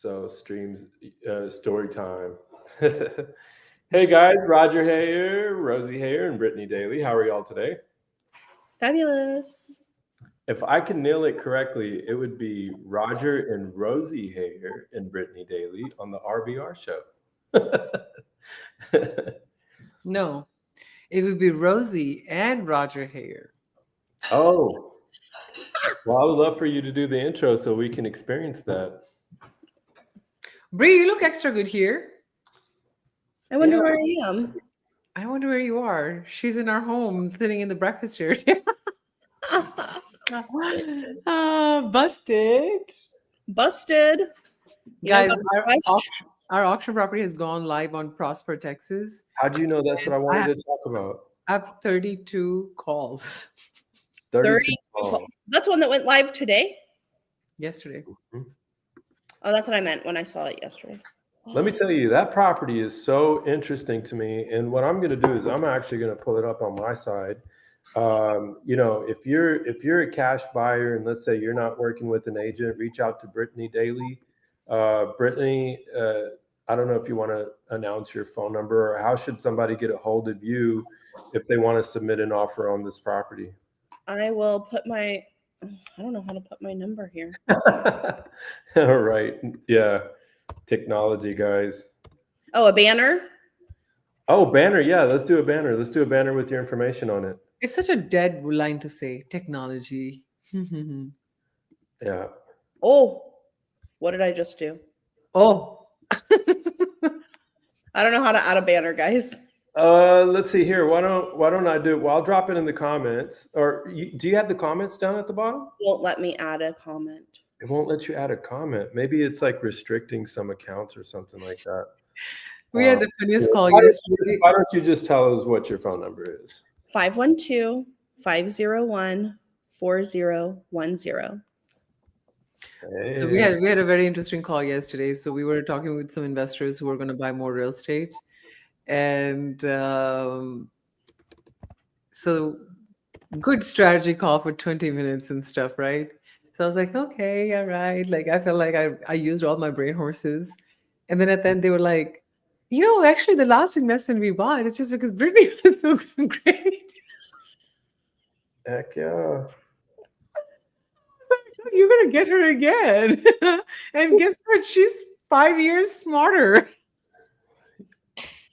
So streams, story time. Hey guys, Roger Hayer, Rosie Hayer, and Brittany Daly. How are y'all today? Fabulous. If I can nail it correctly, it would be Roger and Rosie Hayer and Brittany Daly on the RBR Show. No, it would be Rosie and Roger Hayer. Oh, well, I would love for you to do the intro so we can experience that. Bree, you look extra good here. I wonder Yeah. where I am. I wonder where you are. She's in our home, sitting in the breakfast area. Busted. Busted. You know, Guys, I- our auction property has gone live on Prosper, Texas. How do you know that's what I wanted to talk about? I have 32 calls 32 calls. calls. That's one that went live today. yesterday. Oh, that's what I meant when I saw it yesterday. Let me tell you, that property is so interesting to me. And what I'm going to do is I'm actually going to pull it up on my side. If you're a cash buyer and let's say you're not working with an agent, reach out to Brittany Daly. Brittany, I don't know if you want to announce your phone number or how should somebody get a hold of you if they want to submit an offer on this property? I will put I don't know how to put my number here. All right. Yeah. Technology, guys. Oh, a banner? Oh, banner. Yeah, let's do a banner. Let's do a banner with your information on it. It's such a dead line to say, technology. Yeah. Oh, what did I just do? Oh. I don't know how to add a banner, guys. Let's see here. Why don't I do it? Well, I'll drop it in the comments. Or do you have the comments down at the bottom? Won't let me add a comment. It won't let you add a comment. Maybe it's like restricting some accounts or something like that. We had the funniest call Why yesterday. don't you just tell us what your phone number is? 512-501-4010. So we had a very interesting call yesterday. So we were talking with some investors who were going to buy more real estate, and so good strategy call for 20 minutes and stuff, right? So I was like, okay, all right. Like I felt like I used all my brain horses, and then at the end they were like, actually the last investment we bought, it's just because Brittany was so great. Heck yeah. You're gonna get her again. And guess what? She's 5 years smarter.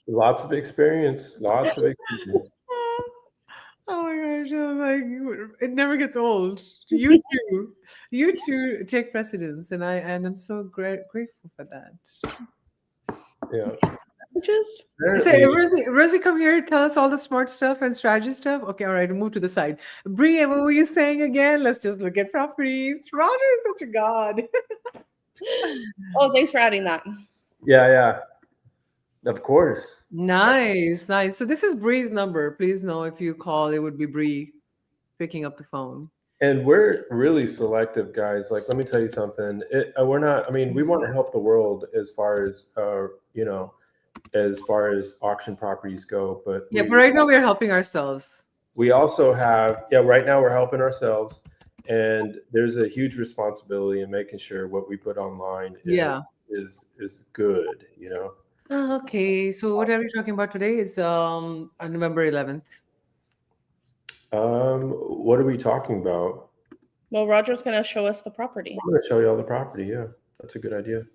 Lots of experience. Oh my gosh, I was like, it never gets old. You two take precedence, and I'm so grateful for that. Yeah. Rosie, come here, tell us all the smart stuff and strategy stuff. Okay, all right, move to the side. Brie, what were you saying again? Let's just look at properties. Roger is such a god. Oh, thanks for adding that. Yeah. Of course. Nice. So this is Brie's number. Please know if you call, it would be Brie picking up the phone. And we're really selective, guys. Like, let me tell you something. We want to help the world as far as auction properties go. But right now we're helping ourselves. We also have, right now we're helping ourselves. And there's a huge responsibility in making sure what we put online is good, Okay, so what are we talking about today? Is on November 11th. What are we talking about? Well, Roger's going to show us the property. I'm going to show you all the property. Yeah, that's a good idea.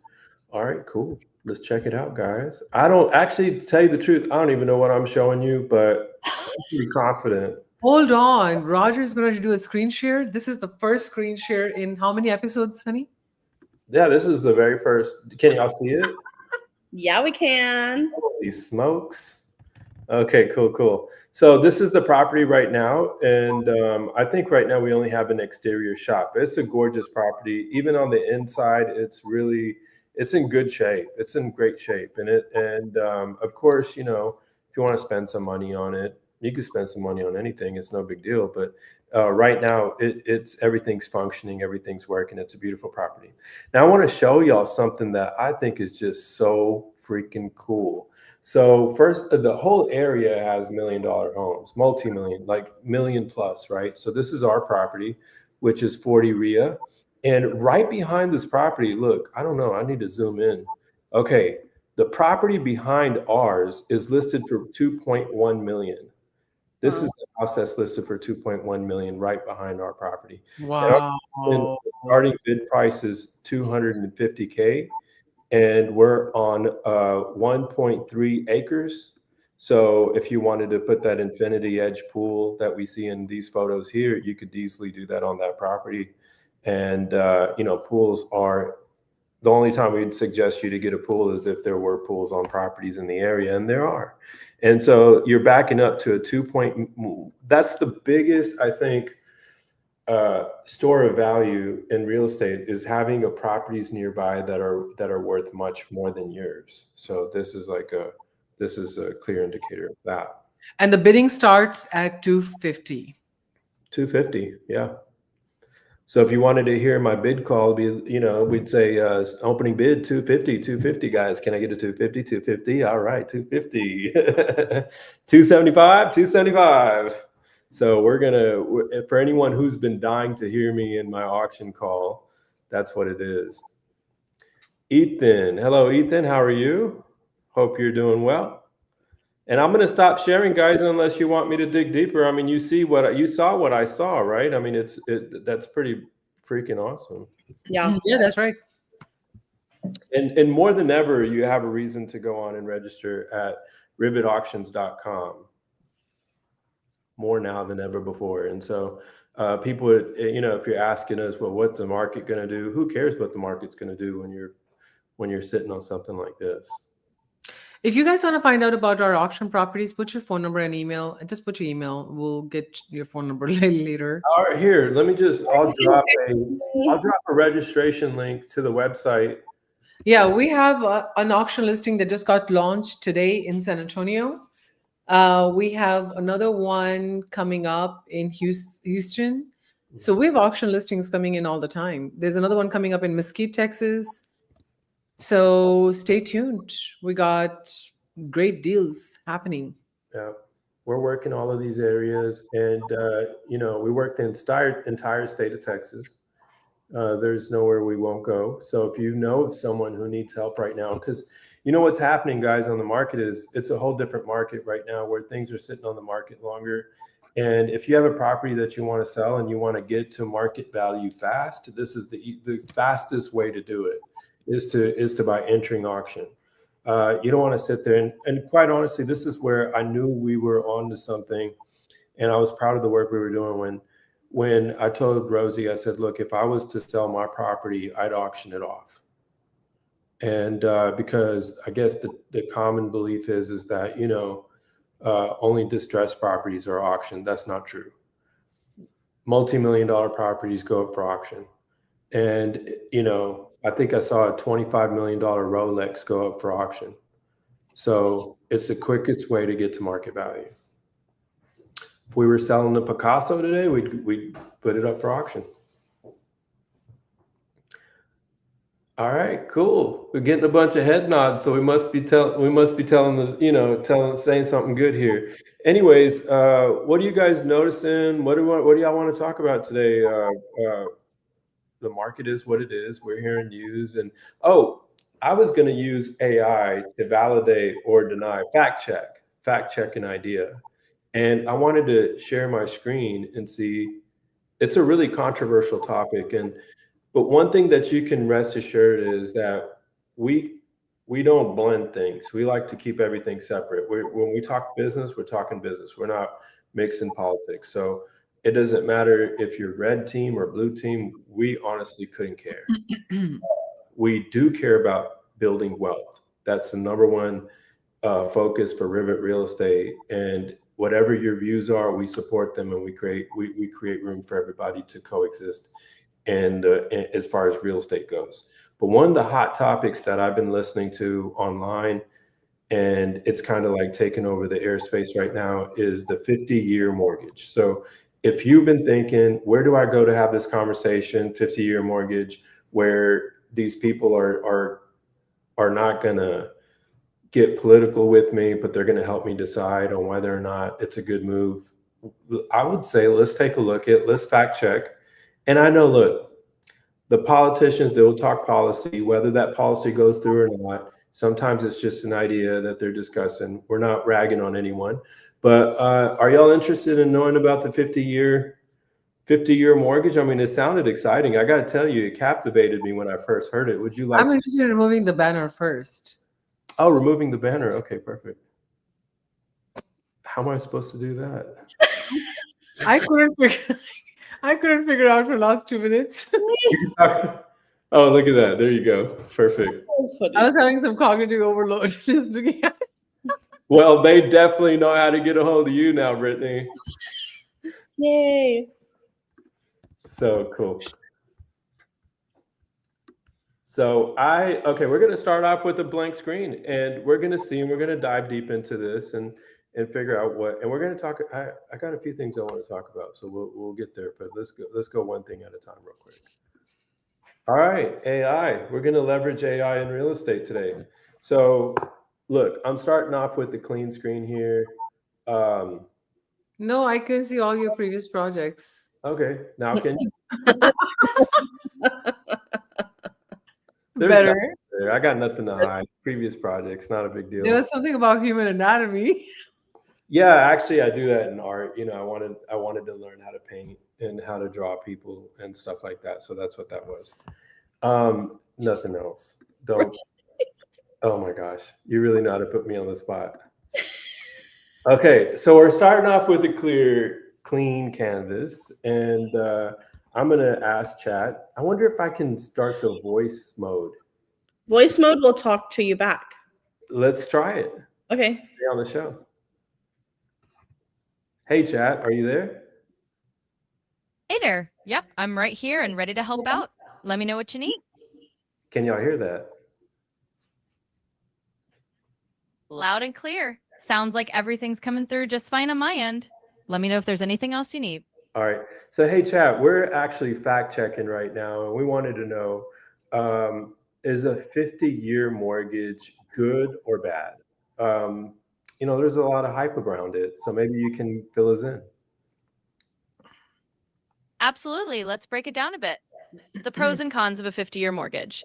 All right, cool. Let's check it out, guys. I don't actually, to tell you the truth, I don't even know what I'm showing you, but I'm pretty confident. Hold on. Roger's going to do a screen share. This is the first screen share in how many episodes, honey? Yeah, this is the very first. Can y'all see it? Yeah, we can. Holy smokes. Okay, cool. So this is the property right now. And I think right now we only have an exterior shot, but it's a gorgeous property. Even on the inside, it's in good shape. It's in great shape. And of course, if you want to spend some money on it, you can spend some money on anything. It's no big deal. But right now everything's functioning. Everything's working. It's a beautiful property. Now I want to show y'all something that I think is just so freaking cool. So first, the whole area has $1 million homes, multi-million, like million plus, right? So this is our property, which is 40 RIA. And right behind this property, look, I don't know, I need to zoom in. Okay, the property behind ours is listed for 2.1 million. This Wow. is the house that's listed for 2.1 million right behind our property. And Wow. our starting bid price is 250K, and we're on 1.3 acres. So if you wanted to put that infinity edge pool that we see in these photos here, you could easily do that on that property. And you know, pools are the only time we'd suggest you to get a pool is if there were pools on properties in the area, and there are. And so you're backing up to a 2 point. That's the biggest, I think, store of value in real estate is having a properties nearby that are worth much more than yours. So this is a clear indicator of that. And the bidding starts at 250. 250, yeah. So if you wanted to hear my bid call, we'd say opening bid 250, guys. Can I get a 250, 250? All right, 250, 275, 275. So for anyone who's been dying to hear me in my auction call, that's what it is. Ethan, hello, Ethan. How are you? Hope you're doing well. And I'm going to stop sharing, guys, unless you want me to dig deeper. I mean, you saw what I saw, right? I mean, that's pretty freaking awesome. Yeah. Yeah, that's right. And more than ever, you have a reason to go on and register at rivetauctions.com. More now than ever before. And so people would, if you're asking us, well, what's the market going to do? Who cares what the market's going to do when you're sitting on something like this? If you guys want to find out about our auction properties, put your phone number and email. Just put your email. We'll get your phone number later. All right, here, I'll drop a registration link to the website. Yeah, we have an auction listing that just got launched today in San Antonio. We have another one coming up in Houston. So we have auction listings coming in all the time. There's another one coming up in Mesquite, Texas. So stay tuned. We got great deals happening. Yeah, we're working all of these areas, and we work the entire state of Texas. There's nowhere we won't go. So if you know of someone who needs help right now, because you know what's happening, guys, on the market is it's a whole different market right now where things are sitting on the market longer. And if you have a property that you want to sell and you want to get to market value fast, this is the fastest way to do it is to by entering auction. You don't want to sit there and quite honestly, this is where I knew we were on to something, and I was proud of the work we were doing when I told Rosie, I said, look, if I was to sell my property, I'd auction it off. And because I guess the common belief is that, only distressed properties are auctioned. That's not true. Multi-million-dollar properties go up for auction. And, I think I saw a $25 million Rolex go up for auction. So it's the quickest way to get to market value. If we were selling a Picasso today, we'd put it up for auction. All right, cool. We're getting a bunch of head nods, so we must be saying something good here. Anyways, what are you guys noticing? What do y'all want to talk about today? The market is what it is. We're hearing news, and I was going to use AI to validate or deny, fact check an idea. And I wanted to share my screen and see. It's a really controversial topic, but one thing that you can rest assured is that we don't blend things. We like to keep everything separate. When we talk business, we're talking business. We're not mixing politics. So it doesn't matter if you're red team or blue team. We honestly couldn't care. We do care about building wealth. That's the number one focus for Rivet Real Estate. And whatever your views are, we support them, and we create room for everybody to coexist. And as far as real estate goes, but one of the hot topics that I've been listening to online, and it's kind of like taking over the airspace right now, is the 50-year mortgage. So if you've been thinking, where do I go to have this conversation, 50-year mortgage, where these people are not going to get political with me, but they're going to help me decide on whether or not it's a good move, I would say let's take a look let's fact check. And I know, look, the politicians, they will talk policy, whether that policy goes through or not. Sometimes it's just an idea that they're discussing. We're not ragging on anyone. But are y'all interested in knowing about the 50-year mortgage? I mean, it sounded exciting. I got to tell you, it captivated me when I first heard it. Would you like I'm to? interested in removing the banner first. Oh, removing the banner. Okay, perfect. How am I supposed to do that? I couldn't figure out for the last 2 minutes. Oh, look at that. There you go. Perfect. That's funny. I was having some cognitive overload just looking at it. Well, they definitely know how to get a hold of you now, Brittany. Yay. So cool. So okay, we're going to start off with a blank screen, and we're going to see, and we're going to dive deep into this and figure out what, and we're going to talk. I got a few things I want to talk about, so we'll get there, but let's go one thing at a time real quick. All right, AI. We're going to leverage AI in real estate today. So look, I'm starting off with the clean screen here. No, I can see all your previous projects. Okay, now can you? Better. I got nothing to hide. Previous projects, not a big deal. There was something about human anatomy. Yeah, actually, I do that in art. You know, I wanted to learn how to paint and how to draw people and stuff like that. So that's what that was. Nothing else. Don't. Oh my gosh, you really know how to put me on the spot. Okay, so we're starting off with a clean canvas, and I'm gonna ask chat. I wonder if I can start the voice mode. Voice mode will talk to you back. Let's try it. Okay. Stay on the show. Hey, chat, are you there? Hey there. Yep, I'm right here and ready to help out. Let me know what you need. Can y'all hear that? Loud and clear. Sounds like everything's coming through just fine on my end. Let me know if there's anything else you need. All right. So, hey, chat, we're actually fact checking right now, and we wanted to know, is a 50-year mortgage good or bad? You know, there's a lot of hype around it, so maybe you can fill us in. Absolutely. Let's break it down a bit. The pros and cons of a 50-year mortgage.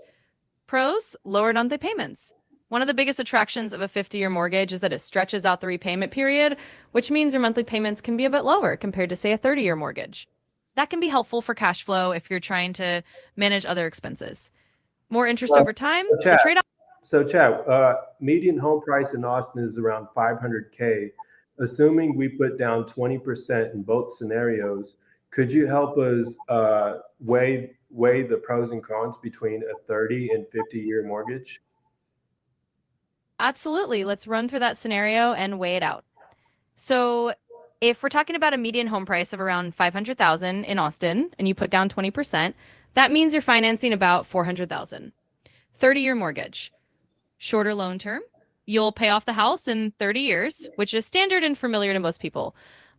Pros, lower monthly payments. One of the biggest attractions of a 50-year mortgage is that it stretches out the repayment period, which means your monthly payments can be a bit lower compared to, say, a 30-year mortgage. That can be helpful for cash flow if you're trying to manage other expenses. More interest over time, the trade-off. So, chat, median home price in Austin is around $500K. Assuming we put down 20% in both scenarios, could you help us weigh the pros and cons between a 30 and 50-year mortgage? Absolutely. Let's run through that scenario and weigh it out. So if we're talking about a median home price of around $500,000 in Austin and you put down 20%, that means you're financing about $400,000. 30-year mortgage. Shorter loan term. You'll pay off the house in 30 years, which is standard and familiar to most people.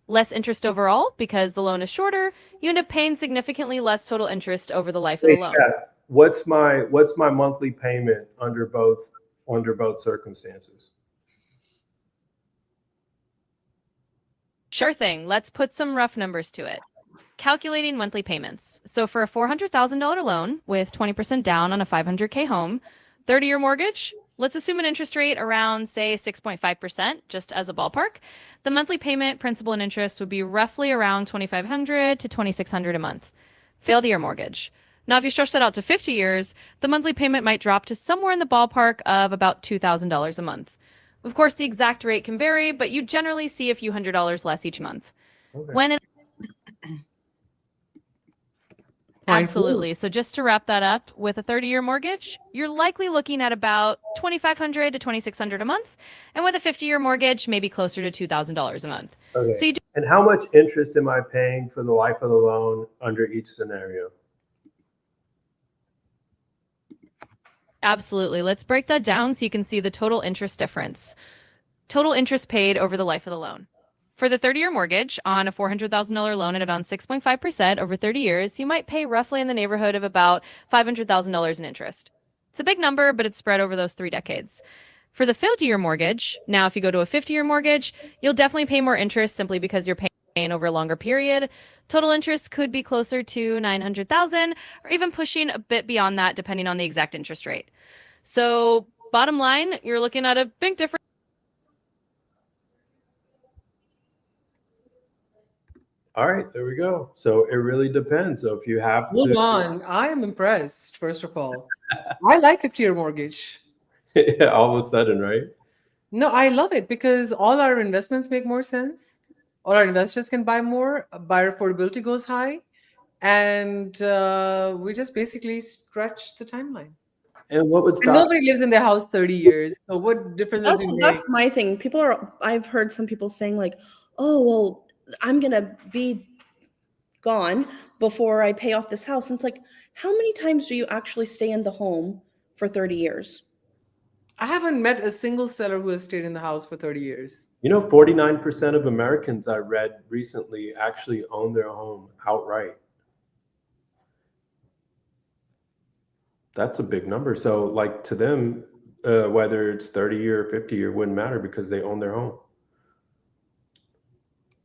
Less interest overall because the loan is shorter. You end up paying significantly less total interest over the life of the loan. Chat, what's my monthly payment under both circumstances? Sure thing. Let's put some rough numbers to it. Calculating monthly payments. So for a $400,000 loan with 20% down on a $500K home, 30-year mortgage, let's assume an interest rate around, say, 6.5%, just as a ballpark. The monthly payment, principal and interest would be roughly around $2,500 to $2,600 a month. Failed-year mortgage. Now, if you stretch that out to 50 years, the monthly payment might drop to somewhere in the ballpark of about $2,000 a month. Of course, the exact rate can vary, but you generally see a few $100 less each month. Okay. Absolutely. So just to wrap that up, with a 30-year mortgage, you're likely looking at about $2,500 to $2,600 a month. And with a 50-year mortgage, maybe closer to $2,000 a month. Okay. So and how much interest am I paying for the life of the loan under each scenario? Absolutely. Let's break that down so you can see the total interest difference. Total interest paid over the life of the loan. For the 30-year mortgage on a $400,000 loan at about 6.5% over 30 years, you might pay roughly in the neighborhood of about $500,000 in interest. It's a big number, but it's spread over those 3 decades. For the 50-year mortgage, now if you go to a 50-year mortgage, you'll definitely pay more interest simply because you're paying over a longer period. Total interest could be closer to 900,000 or even pushing a bit beyond that depending on the exact interest rate. So, bottom line, you're looking at a big difference. All right, there we go. So it really depends. So if you have Hold to, on. I am impressed, first of all. I like 50-year mortgage. all of a sudden, right? No, I love it because all our investments make more sense. All our investors can buy more. Buyer affordability goes high. And we just basically stretch the timeline. And what would And stop? nobody lives in their house 30 years. So what difference does it make? That's my thing. I've heard some people saying like, oh, well, I'm going to be gone before I pay off this house. And it's like, how many times do you actually stay in the home for 30 years? I haven't met a single seller who has stayed in the house for 30 years. 49% of Americans I read recently actually own their home outright. That's a big number. So like to them, whether it's 30 year or 50 year wouldn't matter because they own their home.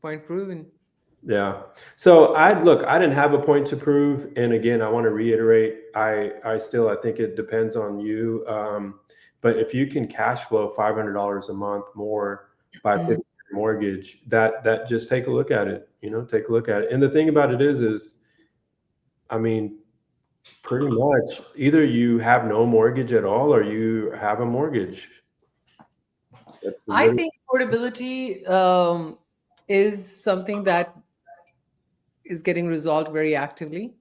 Point proven. Yeah. So I didn't have a point to prove. And again, I want to reiterate, I think it depends on you. But if you can cash flow $500 a month more by 50 mortgage, that just take a look at it, take a look at it. And the thing about it is, I mean, pretty much either you have no mortgage at all or you have a mortgage. I think affordability is something that is getting resolved very actively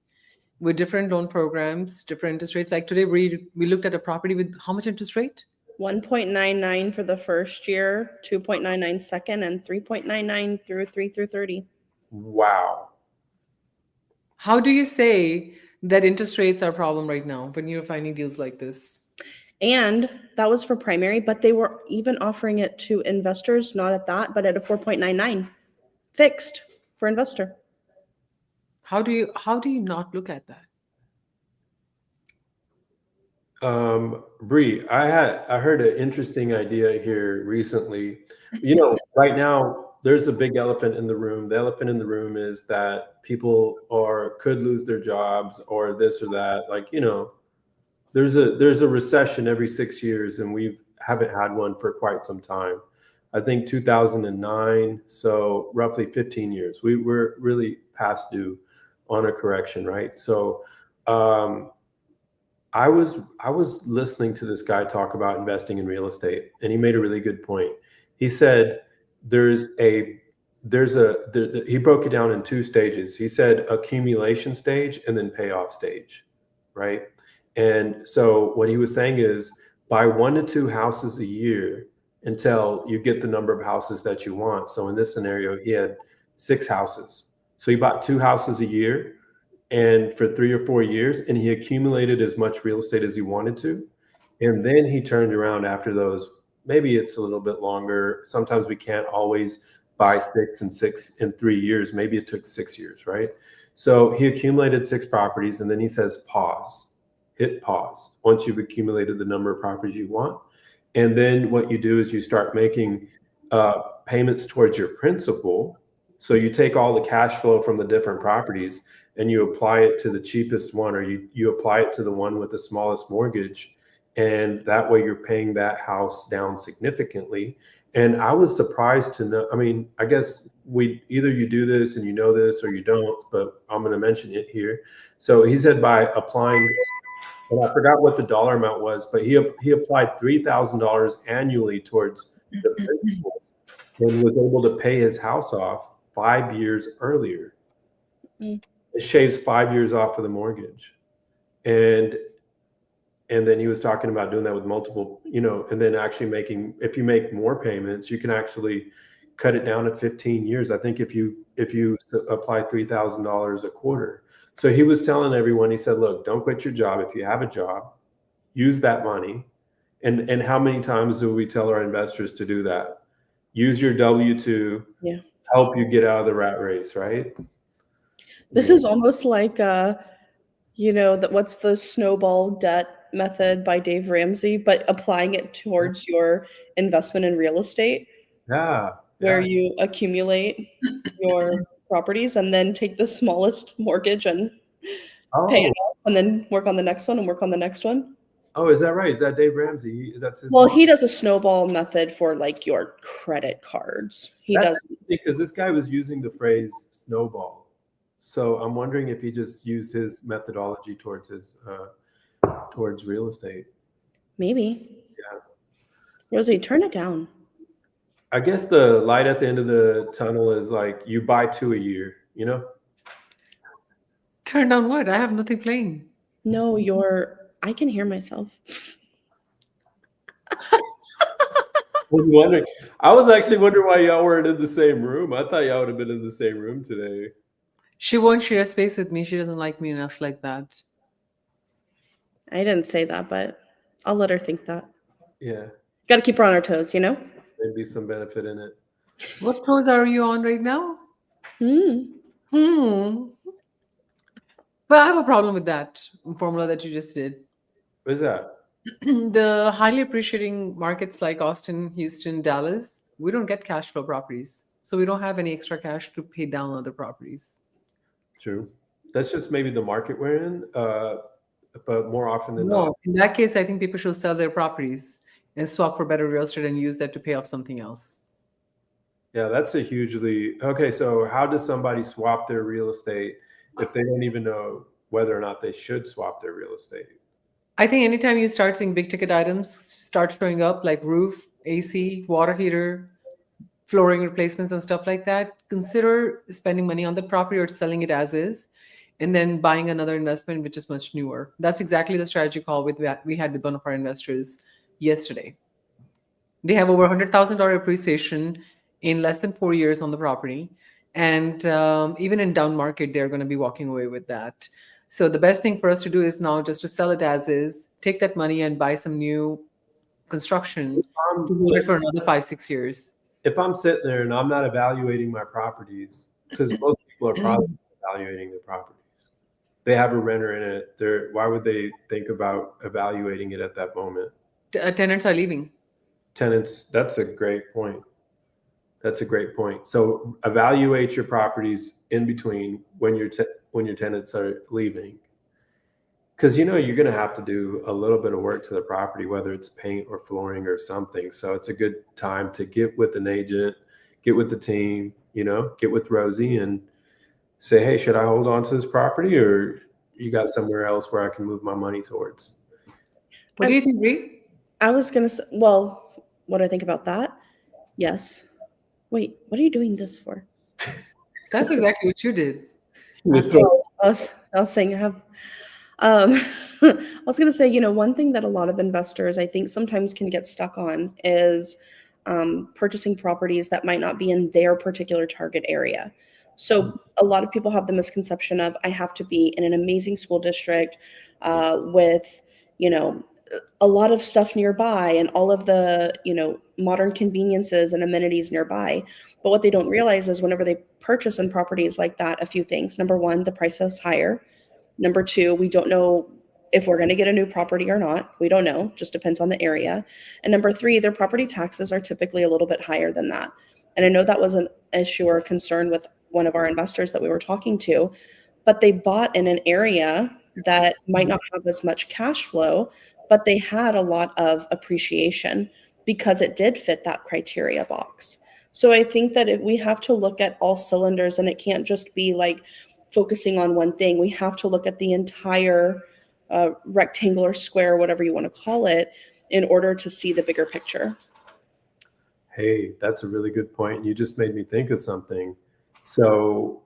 with different loan programs, different interest rates. Like today, we looked at a property with how much interest rate? 1.99 for the first year, 2.99 second, and 3.99 through 30. Wow. How do you say that interest rates are a problem right now when you're finding deals like this? And that was for primary, but they were even offering it to investors, not at that, but at a 4.99 fixed for investor. How do you not look at that? Bree, I heard an interesting idea here recently. Right now there's a big elephant in the room. The elephant in the room is that people could lose their jobs or this or that. Like, there's a recession every 6 years and we haven't had one for quite some time. I think 2009, so roughly 15 years. We were really past due on a correction, right? So I was listening to this guy talk about investing in real estate, and he made a really good point. He said he broke it down in 2 stages. He said accumulation stage and then payoff stage, right? And so what he was saying is buy 1 to 2 houses a year until you get the number of houses that you want. So in this scenario, he had 6 houses. So he bought 2 houses a year and for 3 or 4 years, and he accumulated as much real estate as he wanted to. And then he turned around after those. Maybe it's a little bit longer. Sometimes we can't always buy 6 in 3 years. Maybe it took 6 years, right? So he accumulated 6 properties, and then he says, hit pause once you've accumulated the number of properties you want. And then what you do is you start making payments towards your principal. So you take all the cash flow from the different properties and you apply it to the cheapest one, or you apply it to the one with the smallest mortgage. And that way you're paying that house down significantly. And I was surprised to know, I guess either you do this and you know this or you don't, but I'm going to mention it here. So he said by applying, and I forgot what the dollar amount was, but he applied $3,000 annually towards the principal and was able to pay his house off 5 years earlier. It shaves 5 years off of the mortgage. And then he was talking about doing that with multiple, and then actually if you make more payments, you can actually cut it down to 15 years. I think if you apply $3,000 a quarter. So he was telling everyone, he said, look, don't quit your job. If you have a job, use that money. And how many times do we tell our investors to do that? Use your W-2, help you get out of the rat race, right? This is almost like, what's the snowball debt method by Dave Ramsey, but applying it towards your investment in real estate. Yeah. Where you accumulate your properties and then take the smallest mortgage and pay Oh, it off, and then work on the next one and work on the next one. oh, is that right? Is that Dave Ramsey? That's his. Well, he does a snowball method for like your credit cards. He That's does. because this guy was using the phrase snowball. So I'm wondering if he just used his methodology towards his towards real estate. Maybe. Yeah. Rosie, turn it down. I guess the light at the end of the tunnel is like you buy 2 a year, you know? Turn down what? I have nothing playing. No, I can hear myself. I was actually wondering why y'all weren't in the same room. I thought y'all would have been in the same room today. She won't share space with me. She doesn't like me enough like that. I didn't say that, but I'll let her think that. Yeah, Got to keep her on her toes, you know? maybe some benefit in it. What toes are you on right now? Hmm. But I have a problem with that formula that you just did. What is that? The highly appreciating markets like Austin, Houston, Dallas, we don't get cash flow properties. So we don't have any extra cash to pay down other properties. True. That's just maybe the market we're in. But more often than No, not, in that case, I think people should sell their properties and swap for better real estate and use that to pay off something else. yeah, that's a hugely okay. So how does somebody swap their real estate if they don't even know whether or not they should swap their real estate? I think anytime you start seeing big ticket items start showing up, like roof, AC, water heater, flooring replacements, and stuff like that, consider spending money on the property or selling it as is, and then buying another investment which is much newer. That's exactly the strategy call we had with one of our investors yesterday. They have over $100,000 appreciation in less than 4 years on the property, and even in down market, they're going to be walking away with that. So the best thing for us to do is now just to sell it as is, take that money and buy some new construction to hold it for another 5-6 years. If I'm sitting there and I'm not evaluating my properties, because most people are probably evaluating their properties. They have a renter in it. Why would they think about evaluating it at that moment? Tenants are leaving. Tenants, that's a great point. That's a great point. So evaluate your properties in between when your tenants are leaving, because you're going to have to do a little bit of work to the property, whether it's paint or flooring or something. So it's a good time to get with an agent, get with the team, get with Rosie and say, hey, should I hold on to this property, or you got somewhere else where I can move my money towards? What do you think, Bree? I was going to say, well, what do I think about that? Yes. Wait, what are you doing this for? That's exactly what you did. I was saying I have I was going to say, one thing that a lot of investors I think sometimes can get stuck on is purchasing properties that might not be in their particular target area. So a lot of people have the misconception of I have to be in an amazing school district with, a lot of stuff nearby and all of the, modern conveniences and amenities nearby. But what they don't realize is whenever they purchase in properties like that, a few things. Number one, the price is higher. Number two, we don't know if we're going to get a new property or not. We don't know, just depends on the area. And number three, their property taxes are typically a little bit higher than that. And I know that was an issue or concern with one of our investors that we were talking to, but they bought in an area that might not have as much cash flow, but they had a lot of appreciation because it did fit that criteria box. So I think that we have to look at all cylinders, and it can't just be like focusing on one thing. We have to look at the entire rectangular square, whatever you want to call it, in order to see the bigger picture. Hey, that's a really good point. You just made me think of something. So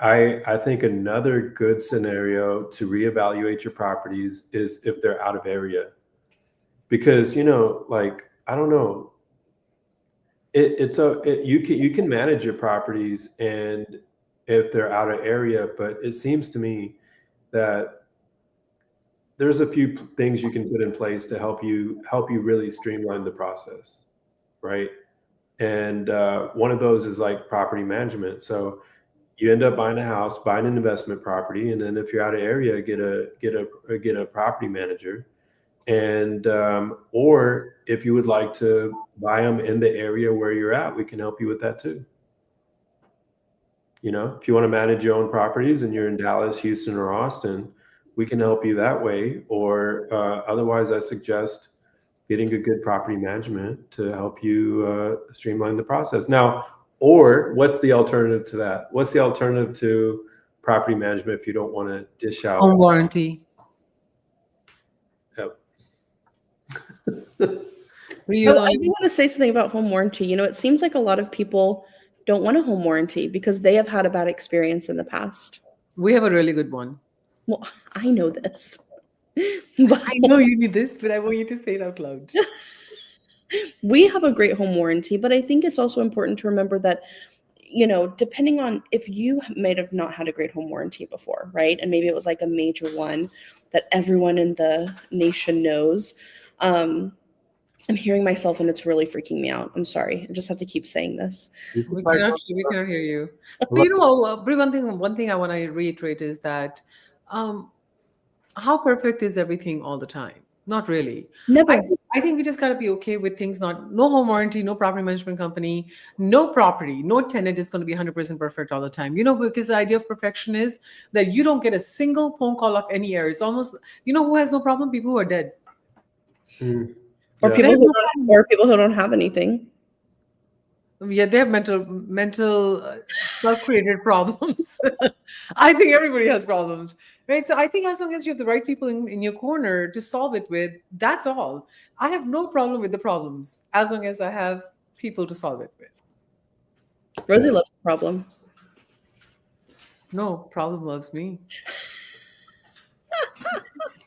I think another good scenario to reevaluate your properties is if they're out of area. Because, I don't know, you can manage your properties and if they're out of area, but it seems to me that there's a few things you can put in place to help you really streamline the process, right? And one of those is like property management. So you end up buying a house, buying an investment property, and then if you're out of area, get a property manager. And or if you would like to buy them in the area where you're at, we can help you with that too. if you want to manage your own properties and you're in Dallas, Houston, or Austin, we can help you that way. Or otherwise, I suggest getting a good property management to help you streamline the process. Now, or what's the alternative to that? What's the alternative to property management if you don't want to dish out? Home warranty. Yep. You, I do want to say something about home warranty. It seems like a lot of people don't want a home warranty because they have had a bad experience in the past. we have a really good one. Well, I know this. But I know you need this, but I want you to say it out loud. we have a great home warranty, but I think it's also important to remember that, depending on if you might have not had a great home warranty before, right? And maybe it was like a major one that everyone in the nation knows. I'm hearing myself and it's really freaking me out. I'm sorry. I just have to keep saying this. We cannot hear you. But Bri, one thing I want to reiterate is that how perfect is everything all the time? Not really. Never. I think we just got to be okay with things no home warranty, no property management company, no property, no tenant is going to be 100% perfect all the time. Because the idea of perfection is that you don't get a single phone call of any error. It's almost, who has no problem? People who are dead. Mm. Or Yeah. people who don't have anything. Yeah, they have mental self-created problems. I think everybody has problems, right? So I think as long as you have the right people in your corner to solve it with, that's all. I have no problem with the problems as long as I have people to solve it with. Rosie loves the problem. No, problem loves me.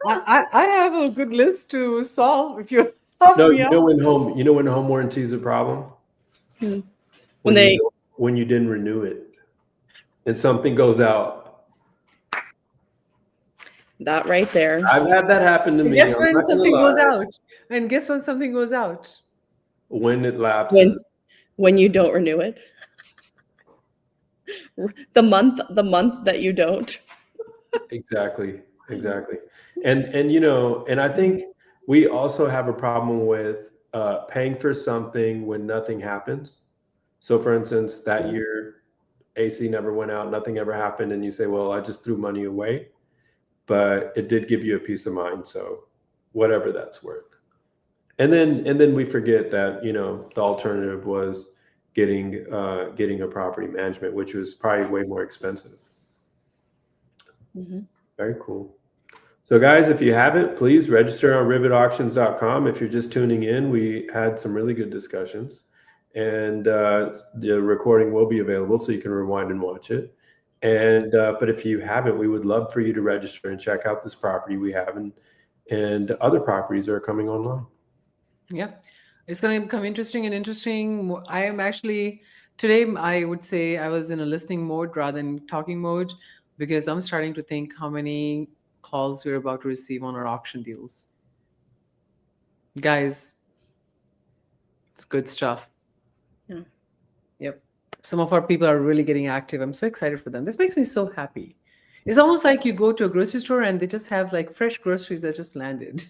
I have a good list to solve if you help No, me out. when home warranty is a problem? Hmm. When you didn't renew it and something goes out. That right there. I've had that happen to me. Guess I'm when not gonna something goes lie. out? And guess when something goes out? When it lapses. When you don't renew it. The month that you don't. Exactly. And I think we also have a problem with paying for something when nothing happens. So for instance, that year AC never went out, nothing ever happened, and you say, well, I just threw money away, but it did give you a peace of mind, so whatever that's worth. And then we forget that the alternative was getting a property management, which was probably way more expensive. Mm-hmm. Very cool. So guys, if you haven't, please register on rivetauctions.com. If you're just tuning in, we had some really good discussions, and the recording will be available so you can rewind and watch it. And but if you haven't, we would love for you to register and check out this property we have and other properties that are coming online. Yeah, it's going to become interesting. I am actually, today, I would say I was in a listening mode rather than talking mode, because I'm starting to think how many calls we're about to receive on our auction deals. Guys, it's good stuff. Yeah. Yep. Some of our people are really getting active. I'm so excited for them. This makes me so happy. It's almost like you go to a grocery store and they just have like fresh groceries that just landed.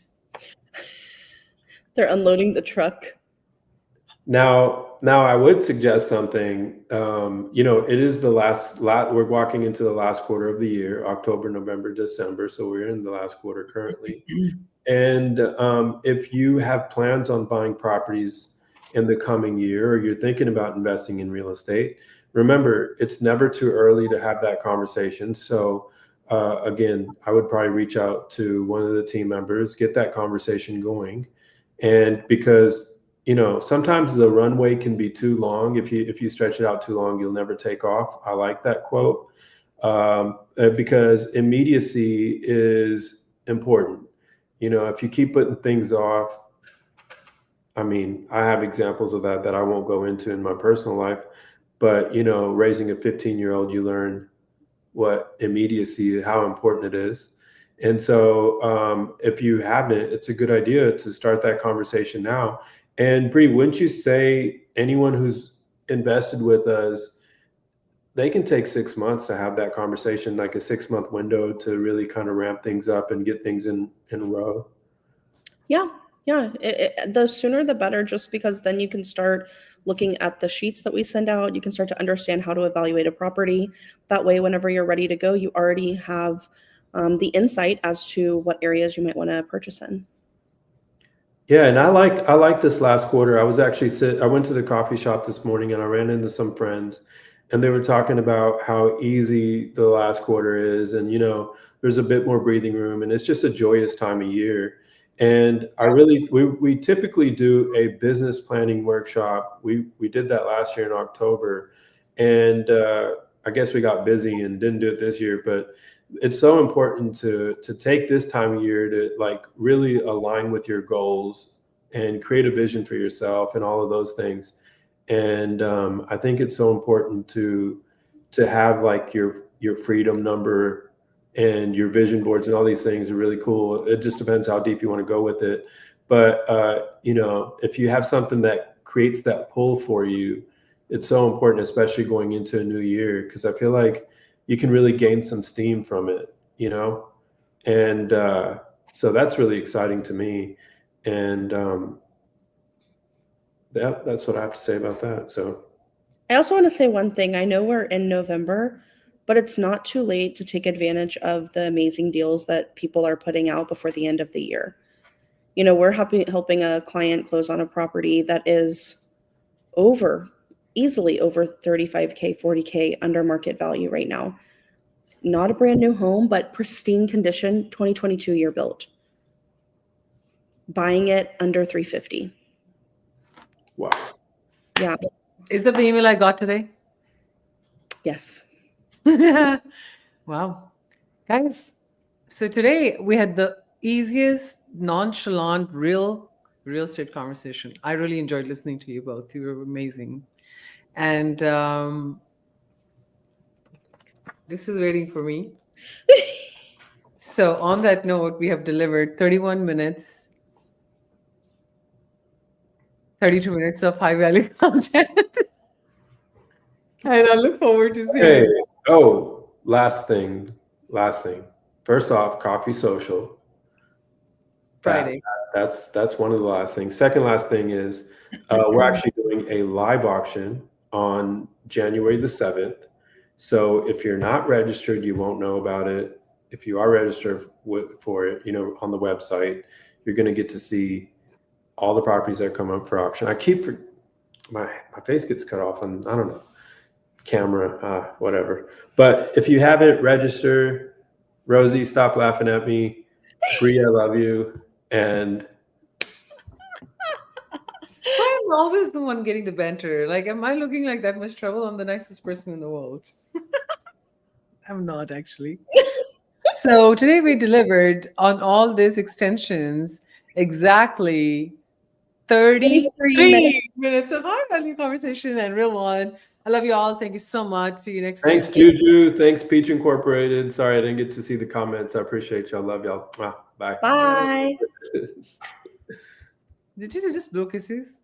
They're unloading the truck. Now I would suggest something. It is the last. We're walking into the last quarter of the year, October, November, December. So we're in the last quarter currently. And if you have plans on buying properties in the coming year, or you're thinking about investing in real estate, remember, it's never too early to have that conversation. So again, I would probably reach out to one of the team members, get that conversation going. And because sometimes the runway can be too long. If you stretch it out too long, you'll never take off. I like that quote because immediacy is important. If you keep putting things off, I have examples of that I won't go into in my personal life, but raising a 15-year-old, you learn what immediacy, how important it is. And so if you haven't, it's a good idea to start that conversation now. And Bree, wouldn't you say anyone who's invested with us, they can take 6 months to have that conversation, like a 6-month window to really kind of ramp things up and get things in a row? Yeah. Yeah, the sooner the better, just because then you can start looking at the sheets that we send out. You can start to understand how to evaluate a property. That way, whenever you're ready to go, you already have the insight as to what areas you might want to purchase in. Yeah, and I like this last quarter. I went to the coffee shop this morning and I ran into some friends and they were talking about how easy the last quarter is and there's a bit more breathing room and it's just a joyous time of year. And we typically do a business planning workshop. We did that last year in October and I guess we got busy and didn't do it this year, but it's so important to take this time of year to like really align with your goals and create a vision for yourself and all of those things. And I think it's so important to have like your freedom number and your vision boards and all these things are really cool. It just depends how deep you want to go with it. But if you have something that creates that pull for you, it's so important, especially going into a new year, because I feel like you can really gain some steam from it, and so that's really exciting to me. And that's what I have to say about that. So I also want to say one thing. I know we're in November, but it's not too late to take advantage of the amazing deals that people are putting out before the end of the year. We're helping a client close on a property that is easily over 35K, 40K under market value right now. Not a brand new home, but pristine condition, 2022 year built. Buying it under 350. wow. Yeah. Is that the email I got today? Yes. Wow. Guys, so today we had the easiest, nonchalant, real estate conversation. I really enjoyed listening to you both. You were amazing. And this is waiting for me. So on that note, we have delivered 31 minutes, 32 minutes of high value content. And I look forward to seeing Hey, you. oh, last thing. First off, coffee social. Friday. That's one of the last things. Second last thing is we're actually doing a live auction on January the 7th. So if you're not registered, you won't know about it. If you are registered for it, on the website, you're going to get to see all the properties that come up for auction. My face gets cut off on, I don't know, camera, whatever. But if you haven't registered, Rosie, stop laughing at me. Bree, I love you. And I'm always the one getting the banter. Like, am I looking like that much trouble? I'm the nicest person in the world. I'm not actually. So today we delivered on all these extensions exactly 33 minutes of high value conversation and real one. I love you all. Thank you so much. See you next thanks, Tuesday. Juju. Thanks, Peach Incorporated. Sorry I didn't get to see the comments. I appreciate y'all. Love y'all. Bye. Bye. Did you say just blow kisses?